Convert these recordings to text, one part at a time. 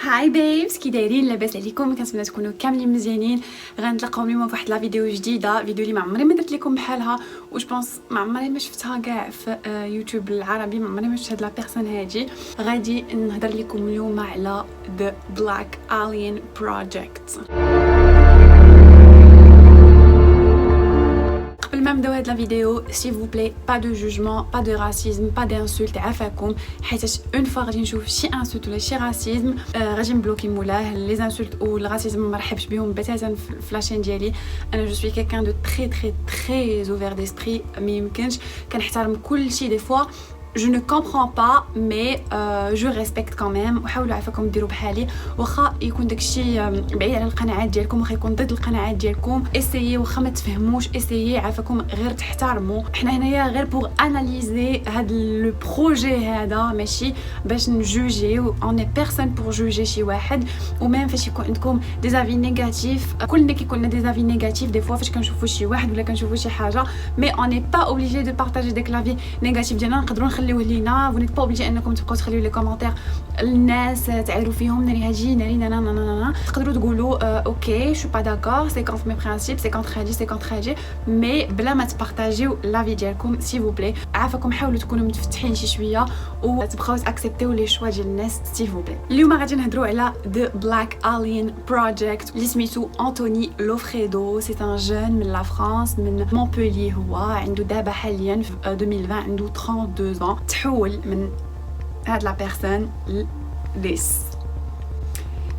هاي بيبس كي دايرين لاباس عليكم؟ كنتمنى تكونوا كاملين مزيانين. غنتلاقاو اليوم فواحد لا فيديو جديده، فيديو اللي ما عمري ما درت لكم بحالها، وش بونس ما عمري ما شفتها كاع في يوتيوب العربي، ما عمري ما شفت هاد لا بيرسون هادي. غادي نهضر لكم اليوم على The Black Alien Project. قبل ما نبداو هاد لا فيديو سي فو بلاي با دو جوجمون، با دو راسيزم، با دانسولت، عافاكم، حيت اون فوا غادي نشوف شي انسولت ولا شي راسيزم غادي نبلوكي مولاه. لي زانسولت والراسيزم ما مرحبش بهم بتاتا في لاشين ديالي. انا جو سوي كيلكان دو تري تري تري اوفر ديسبري، ما يمكنش كنحترم كل شي. دي فوا je ne comprends pas mais je respecte quand même. وحاولوا عافاكم ديروا بحالي، واخا يكون داكشي بعيد على القناعات ديالكم، واخا يكون ضد القناعات ديالكم، اسيي واخا ما تفهموش، اسيي عافاكم غير تحترموا. حنا هنايا غير بوغ اناليزي هاد لو بروجي هذا، ماشي باش نجوجيو. اون اي بيرسون بوغ جوجي شي واحد. وميم فاش يكون عندكم دي زافي نيجاتيف، كلنا كيكون لنا دي زافي نيجاتيف دي فوا فاش كنشوفوا شي واحد ولا كنشوفوا شي حاجه، مي اون اي با اوبليجي دو بارطاجي ديك لافي نيجاتيف ديالنا. نقدروا نخليوه لينا، vous n'êtes pas obligé انكم تبقاو تخليو لي كومونتير الناس تعايروا فيهم ناري هاجي ناري نانا. تقدروا تقولوا اوكي شو با داكور، سي كونت مي برينسيپ، سي كونت هادي، سي كونت هادي، مي بلا ما تبارطاجيو لافي ديالكم سي فو بلاي. عافاكم حاولوا تكونوا متفتحين شي شويه وتبقاو تاكسبتيو لي شوا ديال الناس سي فو بلاي. اليوم غادي نهضروا على The Black Alien Project اللي سميتو أنتوني لوفريدو. سي ان جون من لا فرانس، من مونبوليي. هو عنده دابا حاليا في 2020 عنده 32 ans. تحول من هاد لا بيرسون لديس.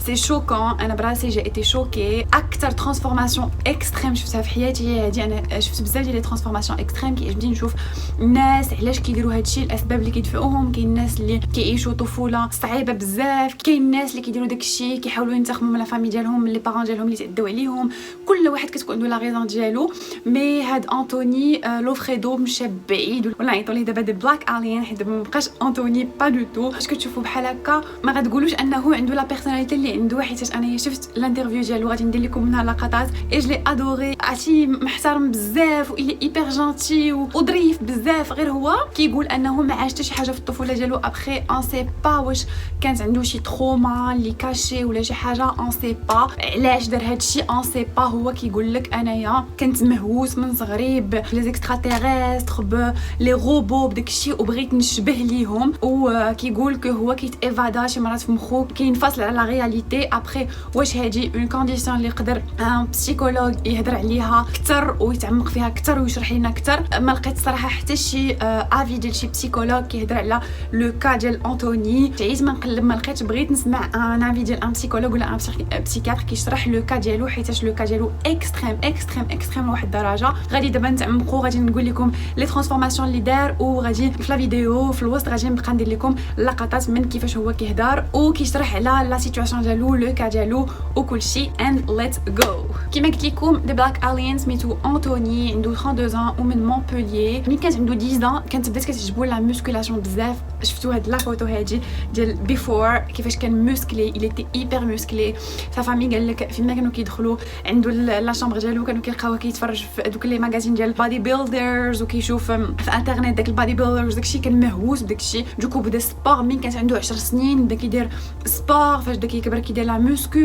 سي شوكون. انا براسي جا ايتي شوكي. اكثر ترانسفورماسيون اكستريم شفتها في حياتي هي هادي. انا شفت بزاف ديال لي ترانسفورماسيون اكستريم، كيعجبني نشوف الناس علاش كيديروا هادشي، الاسباب اللي كيدفعوهم. كاين الناس اللي كيعيشوا طفوله صعيبه بزاف، كاين الناس اللي كيديروا داكشي كيحاولوا ينتقموا من لا فامي ديالهم، من لي بارون ديالهم اللي تعداو عليهم. كل واحد كتكون عنده لا ريزون ديالو. مي هاد انتوني لوفريدو مشى بعيد، ولا عيطوا ليه دابا دي بلاك الين، حيت دابا مابقاش انتوني با دو تو. فاش كتشوفوا بحال هكا ما غتقولوش انه عنده لا بيرسوناليتي اللي عنده، حيت انا شفت الانترفيو ديالو، غادي ندير لكم منها لقطات. اي جلي ادوري، عرفتي محترم بزاف، والي ايبر جانتي وظريف بزاف. غير هو كيقول انه ما عاش حتى شي حاجه في الطفوله ديالو. ابخي اون سي با واش كانت عنده شي تروما اللي كاشي ولا شي حاجه، اون سي با علاش دار هادشي، اون سي با. هو كيقول لك انايا كنت مهووس من صغري بلي زيكستراتيريستر، بلي روبو، بداكشي، وبغيت نشبه ليهم. وكيقول كو هو كيتيفادا شي مرات في مخو، كينفصل على لا رياليتي. ابخي واش هادي اون كونديسيون اللي يقدر ان بسيكولوج يهضر عليها اكثر ويتعمق فيها اكثر ويشرح لنا اكثر. ما لقيت صراحه حتى شي افي ديال شي بسيكولوج كيهضر على لو كا ديال انتوني. تعيت ما نقلب ما لقيتش، بغيت نسمع ان افي ديال ان بسيكولوج ولا ان بسيكاتر كيشرح لو كا ديالو، حيت لو كا ديالو اكستريم اكستريم اكستريم لواحد الدرجه. غادي دابا نتعمقوا، غادي نقول لكم لي ترانسفورماسيون اللي دار، وغادي في لا فيديو في الوسط غادي نبقى ندير لكم لقطات من كيفاش هو كيهضر وكيشرح على لا سيتوياسيون ديالو، لو كا ديالو وكل شيء. اند ليتس جو. كيما قلت لكم دي بلاك الين سميتو انتوني، عنده 32 ans ومن مونبوليي. ملي كانت عنده 10 ans كانت بدات كتعجبو لا موسكولاسيون بزاف. شفتوا هاد لا فوتو هادي ديال بيفور كيفاش كان موسكلي، il était hyper musclé. sa famille قال لك فيما كانوا كيدخلوا عنده لا شامبر ديالو كانوا كيلقاوه كيتفرج في دوك لي ماغازين ديال بادي بيلدرز، وكيشوف في انترنت داك البادي بيلدرز. داكشي كان مهووس بداكشي. دوكو بدا سبور من كانت عنده 10 سنين، بدا كيدير سبور. فاش بدا كيكبر كيدير لا موسكو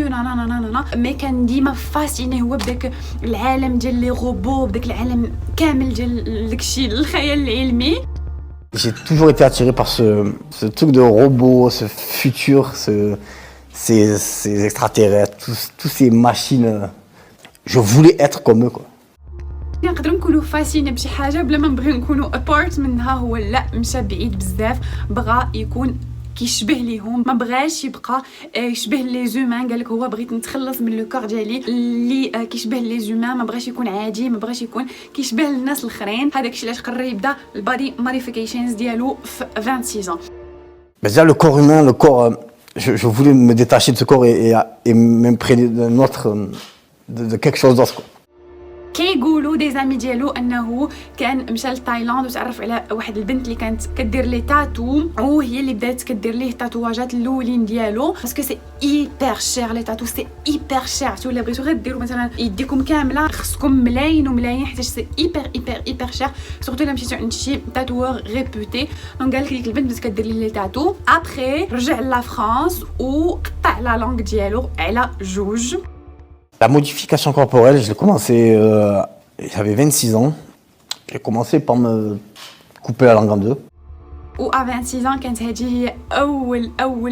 مي كان ديما فاسيني هو بداك العالم ديال لي روبو، بداك العالم كامل ديال داكشي الخيال العلمي. J'ai toujours été attiré par ce truc de robot, ce futur, ces extraterrestres, tous ces machines. Je voulais être comme eux, quoi. نقدروا نكونوا فاسين بشي حاجه بلا ما نبغيو نكونوا ابارت منها. هو لا، مشى بعيد بزاف، بغى يكون كيشبه ليهم، ما بغاش يبقى يشبه لي زومان. قال لك هو بغيت نتخلص من لو كور ديالي اللي كيشبه لي زومان، ما بغاش يكون عادي، ما بغاش يكون كيشبه الناس الاخرين. هذاك الشيء علاش قرر يبدا البادي موديفيكيشنز ديالو في 26 ans. Mais déjà le corps humain, le corps, je voulais me détacher de ce corps et m'imprégner d'un autre, de quelque chose d'autre, quoi. كيقولوا دي زامي ديالو انه كان مشى لتايلاند وتعرف على واحد البنت اللي كانت كدير لي تاتو وهي اللي بدات كدير ليه التاتواجات الاولين ديالو باسكو سي ايبر شير لي تاتو سي ايبر شير تو الا بغيتو غير ديروا مثلا يديكم كامله خصكم ملايين وملايين حيت سي ايبر شير سورتو الا مشيتو عند شي تاتوور ريبوتي دونك قالك ديك البنت بدات كدير ليه لي تاتو ابري رجع لا فرانس وقطع لا لونغ ديالو على جوج. La modification corporelle, je l'ai commencé, j'avais 26 ans. J'ai commencé par me couper la langue en deux. و 26 كانت هذه هي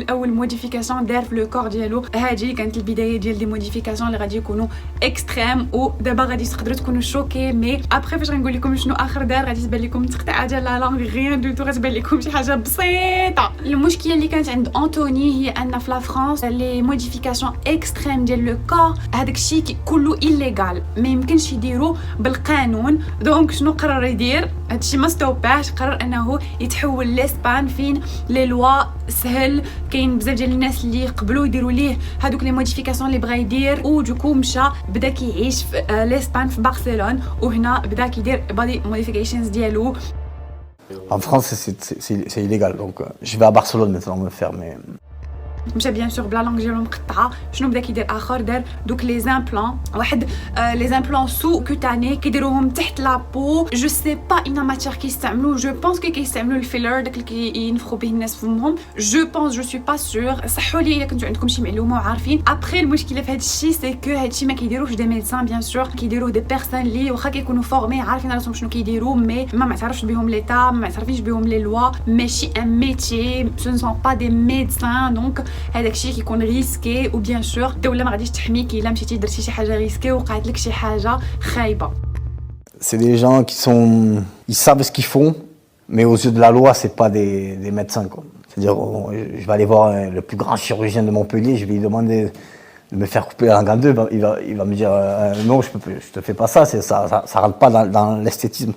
اول موديفيكاسيون دار في لو كور ديالو. هذه كانت البدايه ديال دي موديفيكاسيون اللي غادي يكونوا اكستريم ودابا غادي تقدروا تكونوا شوكي مي ابري فاش غنقول لكم شنو اخر دار غادي تبان لكم تقطيعه ديال لا لونغ غيان دو تو غتبان لكم شي حاجه بسيطه. المشكله اللي كانت عند انطوني هي ان في لا فرانس لي موديفيكاسيون اكستريم ديال لو كور هذاك الشيء كله ايليغال ما يمكنش يديروا بالقانون. دونك شنو قرر يدير هادشي ما ستوباش قرر انه يتحول لاسبان فين لي لوا سهل كاين بزاف ديال الناس اللي يقبلوا يديروا ليه هذوك لي موديفيكاسيون اللي بغا يدير ودوكو مشى بدا كيعيش في لاسبان في برشلونه وهنا بدا كيدير بادي موديفيكيشنز ديالو. En France, c'est illégal, donc je vais à Barcelone maintenant me faire mes... مشى بيان سور بلا لونغ ديالو مقطعه. شنو بدا كيدير اخر دار دوك لي زامبلون واحد لي زامبلون سو كوتاني كيديروهم تحت لابو. جو سي با اين ماتير كيستعملوا جو بونس كيستعملوا الفيلر داك اللي كينفخوا به الناس فمهم. جو بونس جو سوي با سور صحوا لي الا كنتو عندكم شي معلومه وعارفين. ابري المشكله في هذا الشيء سي كو هذا الشيء ما كيديروش دي ميدسان بيان سور كيديروه دي بيرسون اللي واخا كيكونوا فورمي عارفين راسهم شنو كيديروا مي ما معترفش بهم ليتا ما معترفينش بهم لي لوا ماشي ان ميتي سو نو سون با دي ميدسان. دونك هذاك الشيء كيكون ريسكي وبيان سور الدوله ما غاديش تحميك الا مشيتي درتي شي حاجه ريسكي وقعت لك شي حاجه خايبه. C'est des gens qui sont... Ils savent ce qu'ils font, mais aux yeux de la loi, c'est pas des médecins, quoi. C'est-à-dire, je vais aller voir le plus grand chirurgien de Montpellier, je vais lui demander de me faire couper la langue en deux, il va me dire non, je te fais pas ça, ça rentre pas dans l'esthétisme.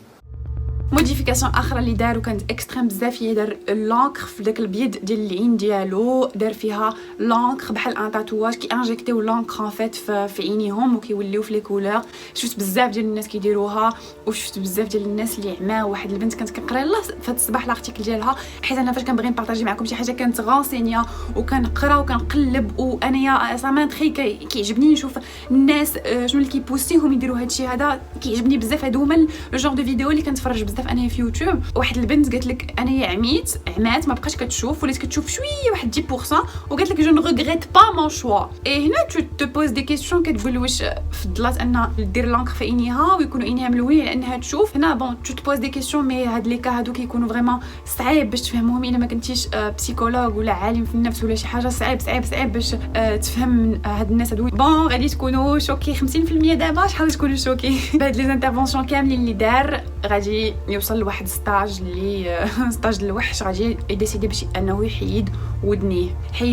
موديفيكاسيون اخرى اللي دارو كانت اكستريم بزاف هي دار لونكر في داك البيض ديال العين ديالو دار فيها لونكر بحال ان تاتواج كي انجيكتيو لونكر ان فيت في عينيهم وكيوليو في لي كولور. شفت بزاف ديال الناس كيديروها وشفت بزاف ديال الناس اللي عما. واحد البنت كانت كنقرا لها في هذا الصباح لارتيكل ديالها حيت انا فاش كنبغي نبارطاجي معكم شي حاجه كانت غونسينيا وكنقرا وكنقلب وانايا سا تري كيعجبني نشوف الناس شنو اللي كيبوستيهم يديروا هذا الشيء هذا كيعجبني بزاف. هادو هما لو جور دو فيديو اللي كنتفرج بزاف انا في يوتيوب. واحد البنت قالت لك انايا عمات ما بقاش كتشوف ولات كتشوف شويه واحد 10% وقالت لك جو نو ريغريت با مون شوا. اي هنا تو بوز دي كيسيون كتقول واش فضلات ان دير لانكر في عينيها ويكونوا عينيها ملونين لانها تشوف. هنا بون تو بوز دي كيسيون مي هاد لي كا هادو كيكونوا فريمون صعيب باش تفهمهم الا ما كنتيش بسيكولوج ولا عالم في النفس ولا شي حاجه صعيب باش تفهم هاد الناس هادو. بون غادي تكونوا شوكي 50% دابا شحال تكونوا شوكي بهاد لي انترفونسيون كاملين اللي دار. غادي يوصل لواحد ستاج اللي ستاج الوحش غادي يديسيدي باش انه يحيد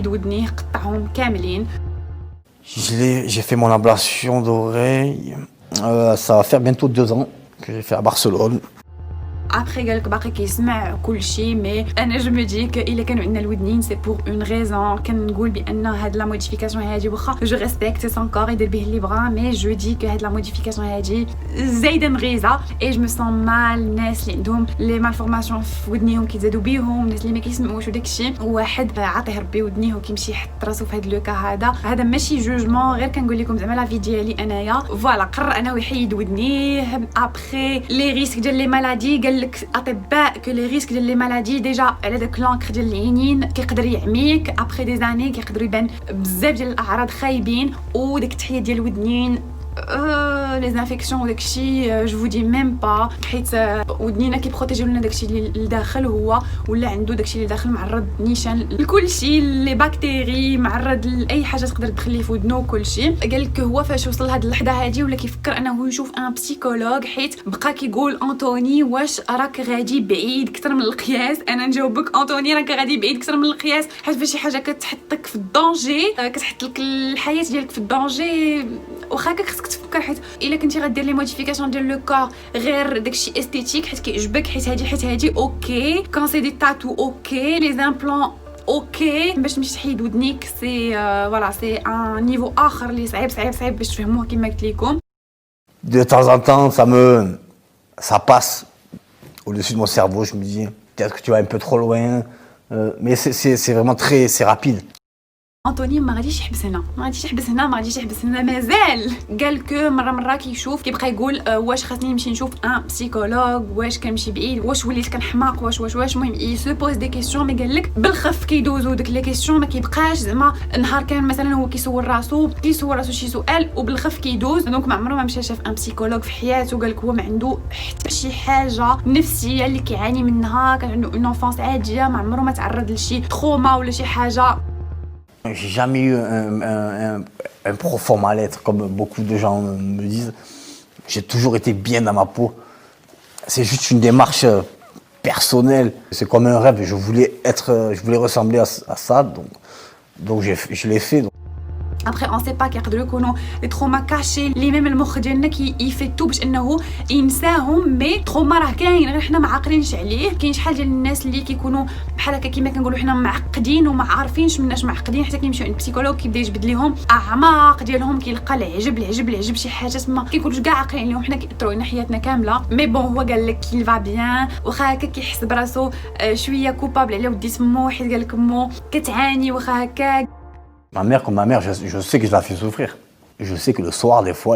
ودنيه قطعهم كاملين. J'ai fait mon ablation d'oreille, ça va faire bientôt 2 ans que j'ai fait à Barcelone. ابخي قالك باقي كيسمع كل شيء مي انا جو مي دي ك الا كانوا عندنا الودنين سي بور اون ريزون. كنقول بان هاد لا موديفيكاسيون هادي واخا جو ريسبكت سون كور يدير به اللي بغا مي جو دي ك هاد لا موديفيكاسيون هادي زايده مغيزه اي جو مي سون مال. الناس اللي عندهم لي مالفورماسيون في ودنيهم كيزادوا بيهم الناس اللي ما كيسمعوش وداك الشيء واحد عاطيه ربي ودنيه وكيمشي يحط راسو في هاد لو كا هذا ماشي جوجمون غير كنقول لكم زعما لا في ديالي انايا. فوالا قرر انه يحيد ودنيه. ابخي لي ريسك ديال لي مالادي قال لك اطباء كو لي ريسك ديال لي مالادي ديجا على داك لونكر ديال العينين كيقدر يعميك ابري دي زاني كيقدر يبان بزاف ديال الاعراض خايبين وداك التحيه ديال الودنين لي زانفيكسيون وداكشي جو دي ميم با حيت ودنينا كيبروتيجيو لنا داكشي اللي داخل هو ولا عنده داكشي اللي داخل معرض نيشان لكلشي لي باكتيري معرض لاي حاجه تقدر تدخل ليه في ودنو وكلشي. قال لك هو فاش وصل لهاد اللحظه هادي ولا كيفكر انه يشوف ان بسيكولوج حيت بقى كيقول انطوني واش راك غادي بعيد اكثر من القياس. انا نجاوبك انطوني راك غادي بعيد اكثر من القياس حيت فاش شي حاجه كتحطك في الدونجي كتحط لك الحياه ديالك في الدونجي واخا خصك تفكر حيت الا كنتي غدير لي موديفيكاسيون ديال لو كور غير داكشي استيتيك حيت كيعجبك حيت هادي اوكي كون سي دي تاتو اوكي لي زامبلون اوكي باش تمشي تحيد ودنيك سي فوالا سي ان نيفو اخر اللي صعيب باش تفهموه كما قلت لكم. De temps en temps, ça passe au-dessus de mon cerveau. Je me dis, peut-être que tu vas un peu trop loin. Mais c'est vraiment c'est rapide. انطوني ما غاديش يحبس هنا ما غاديش يحبس هنا ما غاديش يحبس هنا مازال قال كو مره كيشوف كيبقى يقول واش خاصني نمشي نشوف ان بسيكولوج واش كنمشي بعيد واش وليت كنحماق واش المهم يي سو بوز دي كيسيون مي قال لك بالخف كيدوزو ديك لي كيسيون ما كيبقاش زعما نهار كامل مثلا هو كيسول راسو شي سؤال وبالخف كيدوز دونك ما عمره ما مشى شاف ان بسيكولوج في حياته قال لك هو ما عنده حتى شي حاجه نفسيه اللي كيعاني منها كان عنده اون انفانس عاديه ما عمره ما تعرض لشي تروما ولا شي حاجه. J'ai jamais eu un profond mal-être, comme beaucoup de gens me disent. J'ai toujours été bien dans ma peau. C'est juste une démarche personnelle. C'est comme un rêve. Je voulais ressembler à ça, donc je l'ai fait. Après on sait pas كيقدروا يكونوا لي تروما كاشي اللي ميم المخ ديالنا كيفيتو باش انه ينساهم مي تروما راه كاين غير حنا ما عاقلينش عليه. كاين شحال ديال الناس اللي كيكونوا بحال هكا كيما كنقولوا حنا معقدين وما عارفينش مناش معقدين حتى كيمشيو عند بسيكولوج كيبدا يجبد لهم اعماق ديالهم كيلقى العجب شي حاجات ما كيكونوش كاع عاقلين عليهم حنا كيأثروا علينا حياتنا كامله. مي بون هو قال لك كي فا بيان واخا هكا كيحس براسو شويه كوبابل على ودي سمو حيت قال لك مو كتعاني واخا هكا. Ma mère, comme ma mère, je sais que je la fais souffrir. Je sais que le soir, des fois,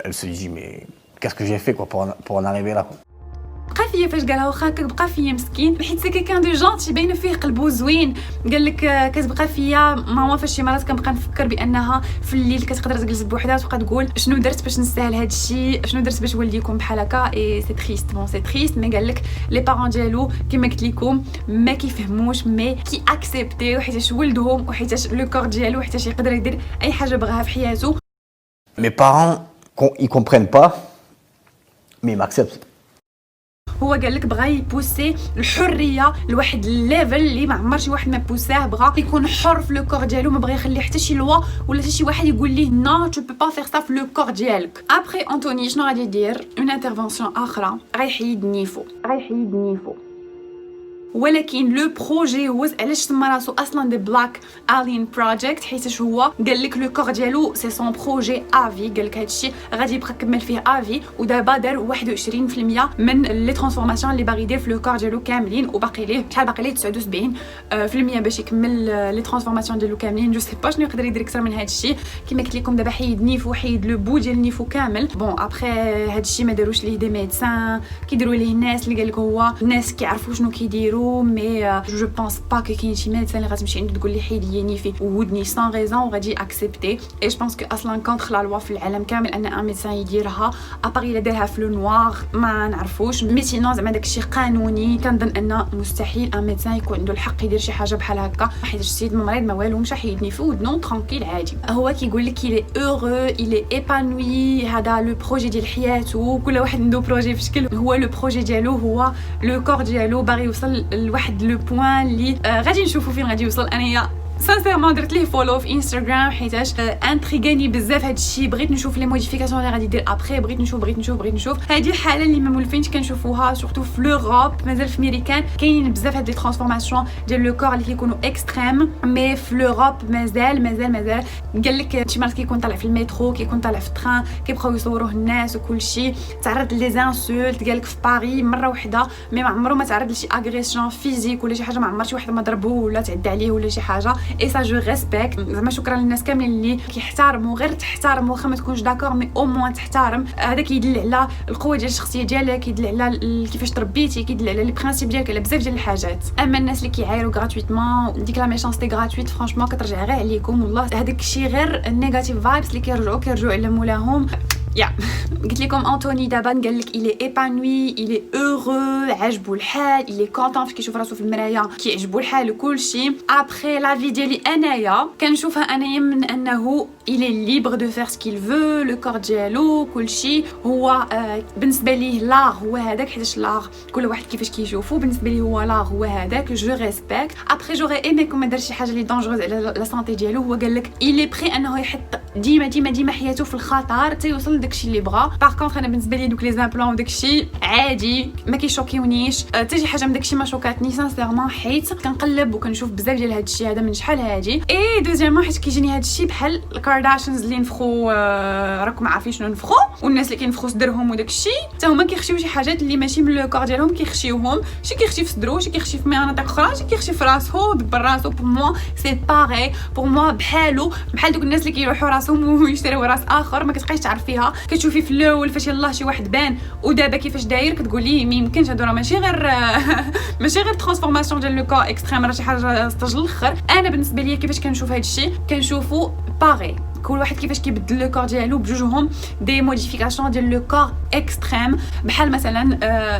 elle se dit, mais qu'est-ce que j'ai fait quoi, pour en arriver là quoi. بقى فيا فاش قالها واخا كتبقى فيا مسكين حيت سي كان دو جونتي باينه فيه قلبو زوين. قال لك كتبقى فيا ماما فاش شي مرات كنبقى نفكر بانها في الليل كتقدر تجلس بوحدها وتبقى تقول شنو درت باش نستاهل هذا الشيء شنو درت باش والدي يكون بحال هكا. اي سي تريست بون سي تريست مي قال لك لي بارون ديالو كما قلت لكم ما كيفهموش مي كي اكسبتيو حيتاش ولدهم وحيتاش لو كور ديالو حيتاش يقدر يدير اي حاجه بغاها في حياته. Mes parents ils comprennent pas mais ils m'acceptent. هو قال لك بغى يبوسي الحريه لواحد الليفل اللي ما عمر شي واحد ما بوساه. بغى يكون حر في لو كور ديالو ما بغى يخلي حتى شي لوا ولا حتى شي واحد يقول ليه نو تو بو با فير سا في لو كور ديالك. ابري انطوني شنو غادي يدير اون انترفونسيون اخرى غيحيد نيفو ولكن لو بروجي هو علاش سمى راسو اصلا دي بلاك الين بروجيكت حيتاش هو قال لك لو كور ديالو سي سون بروجي افي. قال لك هادشي غادي يبقى كمل فيه افي ودابا دار 21% من لي ترانسفورماسيون اللي باغي يدير في لو كور ديالو كاملين وباقي ليه شحال باقي ليه 79% باش يكمل لي ترانسفورماسيون ديالو كاملين. جو سي با شنو يقدر يدير اكثر من هادشي. كما قلت لكم دابا حيد نيفو حيد لو بو ديال نيفو كامل. بون ابري هادشي ما داروش ليه دي ميدسان كيديروا ليه الناس اللي قال لك هو الناس كيعرفوا شنو كيديروا مي جو بونس با كو كاين شي ميدسان اللي غتمشي عنده تقول لي حيد لي نيفي وودني سان ريزون وغادي اكسبتي. اي جو بونس كو اصلا كونتر لا لوا في العالم كامل ان ان ميدسان يديرها اباري الا دارها في لو نوار ما نعرفوش مي سينون زعما داكشي قانوني. كنظن ان مستحيل ان ميدسان يكون عنده الحق يدير شي حاجه بحال هكا حيت السيد مريض ما والو مشى حيدني في ودنو ترانكيل عادي. هو كيقول لك كي لي اوغو الي ايبانوي هذا لو بروجي ديال حياته. كل واحد عنده بروجي في شكل. هو لو بروجي ديالو هو لو كور ديالو باغي يوصل لواحد لو بوين اللي غادي نشوفوا فين غادي يوصل. انايا سانسيرمون درت ليه فولو في انستغرام حيتاش انتريغاني بزاف هادشي. بغيت نشوف لي موديفيكاسيون اللي غادي يدير ابري. بغيت نشوف هذه الحاله اللي ما مولفينش كنشوفوها سورتو في لوروب مازال في امريكان كاين بزاف هاد لي ترانسفورماسيون ديال لو كور اللي كيكونوا اكستريم مي في لوروب مازال. قال لك شي مرات كيكون طالع في المترو كيكون طالع في التران كيبقاو يصوروه الناس وكل شيء تعرض لي زانسولت. قال لك في باري مره وحده مي ما عمره ما تعرض لشي اغريسيون فيزيك ولا شي حاجه. ما عمر شي واحد ما ضربوه ولا تعدى عليه ولا شي حاجه. اي سا جو ريسبكت زعما شكرا للناس كاملين اللي كيحترموا غير تحترم واخا ما تكونش داكور مي او موان تحترم. هذا كيدل على القوه ديال الشخصيه ديالك كيدل على كيفاش تربيتي كيدل على لي برينسيپ ديالك على بزاف ديال الحاجات. اما الناس اللي كيعايروا غراتويتمون ديك لا ميشانسيتي غراتويت فرانشمون كترجع غير عليكم والله. هذاك الشيء غير النيجاتيف فايبس اللي كيرجعوا على مولاهم. يا قلت لكم انطوني دابا قال لك الي ايبانوي الي اوغو عاجبو الحال الي كونطون فاش كيشوف راسو في المرايه كيعجبو الحال وكلشي. ابري لا في ديالي انايا كنشوفها انايا من انه الي ليبر دو فير سكيل فو لو كور ديالو كلشي. هو بالنسبه ليه لاغ هو هذاك حيتاش لاغ كل واحد كيفاش كيشوفو. بالنسبه ليه هو لاغ هو هذاك جو ريسبكت. ابري جوغي ايمي كون ما دار شي حاجه لي دونجوز على لا سانتي ديالو. هو قال لك الي بري انه يحط ديما حياته في الخطر تيوصل لداكشي اللي بغا. باغ كونطخ انا بالنسبه لي دوك لي زامبلون وداكشي عادي ما كيشوكيونيش، حتى شي حاجه من داكشي ما شوكاتني سانسيرمون، حيت كنقلب وكنشوف بزاف ديال هادشي هذا من شحال هادي. اي دوزيامون حيت كيجيني هادشي بحال الكارداشيانز اللي نفخو، راكم عارفين شنو نفخو، والناس اللي كينفخو صدرهم وداكشي حتى هما كيخشيو شي حاجات اللي ماشي من لو كور ديالهم، كيخشيوهم شي كيخشي في صدرو، شي كيخشي في مناطق اخرى، شي كيخشي في راسو دبر راسو. بور موا سي باغي، بور موا بحال دوك الناس اللي كيروحوا راسهم ويشتريو راس اخر ما كتبقايش تعرفيها. كتشوفي في الاول فاش يلاه شي واحد بان ودابا كيفاش داير كتقولي ما يمكنش هادو راه ماشي غير ترانسفورماسيون ديال لو كور اكستريم، راه شي حاجه ستاج الاخر. انا بالنسبه ليا كيفاش كنشوف هادشي كنشوفو باغي، كل واحد كيفاش كيبدل لو كور ديالو بجوجهم دي موديفيكاسيون ديال لو كور اكستريم. بحال مثلا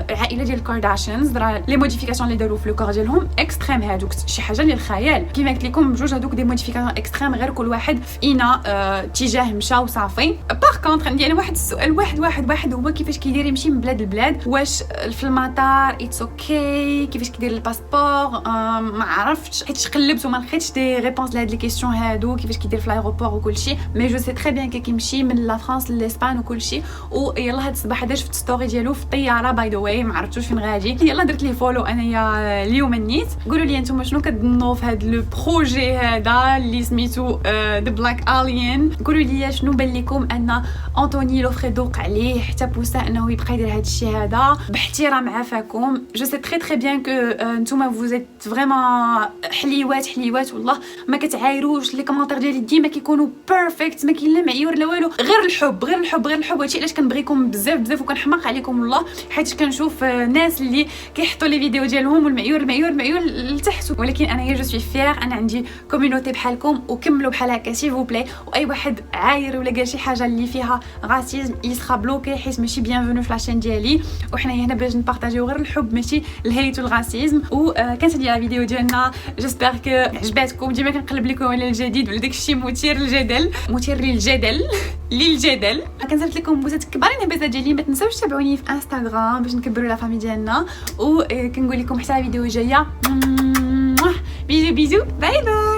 العائله ديال الكارداشيانز راه لي موديفيكاسيون اللي داروا في لو كور ديالهم اكستريم، هادوك شي حاجه للخيال. كيما قلت لكم بجوج هادوك دي موديفيكاسيون اكستريم، غير كل واحد في اينا اتجاه مشى وصافي. باغ كونطخ عندي انا واحد السؤال واحد هو كيفاش كيدير يمشي من بلاد لبلاد، واش في المطار اتس اوكي، كيفاش كيدير الباسبور، ما عرفتش حيت قلبت وما لقيتش دي ريبونس لهاد لي كيسيون هادو، كيفاش كيدير في الايروبور وكلشي. مي جو سي تري بيان كيمشي من لا فرانس لاسبان وكلشي. ويلا هاد الصباح هذا شفت ستوري ديالو في الطياره باي ذا واي، ما عرفتوش فين غادي، يلا درت ليه فولو انايا اليوم نيت. قولوا لي انتم شنو كتظنوا في هاد لو بروجي هذا اللي سميتو ذا بلاك الين. قولوا لي شنو بان لكم ان انطوني لوفري دوق عليه حتى بوسا انه يبقى يدير هاد الشيء هذا باحترام عافاكم. جو سي تري بيان كو نتوما فوزيت فريمون حليوات والله ما كتعايروش لي كومونتير ديالي ديما كيكونوا بيرفكت، ما كاين لا معيور لا والو، غير الحب. هادشي علاش كنبغيكم بزاف وكنحماق عليكم والله، حيت كنشوف ناس اللي كيحطوا لي فيديو ديالهم والمعيور لتحت. ولكن انا جو سوي فيير انا عندي كوميونيتي بحالكم، وكملوا بحال هكا سي فو بلاي. واي واحد عاير ولا قال شي حاجه اللي فيها غاسيزم يسخا بلوكي، حيت ماشي بيانفونو في لاشين ديالي، وحنايا هنا باش نبارطاجيو غير الحب ماشي الهيت والغاسيزم. وكانت هذه الفيديو ديالنا، جيسبر كو عجباتكم. ديما كنقلب لكم على الجديد ولا داكشي مثير للجدل. كنزلت لكم بوسات كبارين هبازات ديالي. ما تنساوش تابعوني في انستغرام باش نكبروا لا فامي ديالنا، وكنقول لكم حتى الفيديو الجايه. بيزو باي باي.